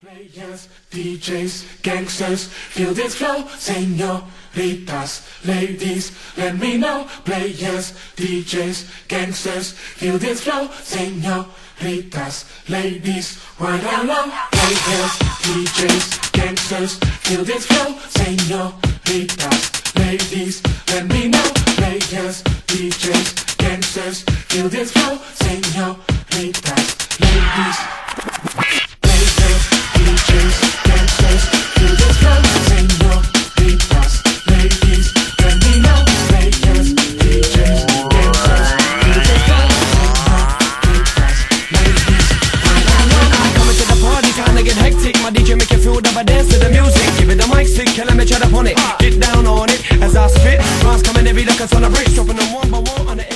Players, DJs, gangsters, feel this flow, señoritas, ladies, let me know. Players, DJs, gangsters, feel this flow, señoritas, ladies, why down low. Players, DJs, gangsters, feel this flow, señoritas, ladies, let me know. Players, DJs, gangsters, feel this flow, señoritas, ladies. DJs, gangsters, feel this flow, señoritas, ladies, let me know. Players, DJs, gangsters, feel this flow, señoritas, ladies, I'm coming to the party, kinda get hectic. My DJ make you feel that I dance to the music. Give it the mic stick, let me chat up on it. Get down on it as I spit. Rhymes coming every look, it's on the bridge, dropping them one by one on the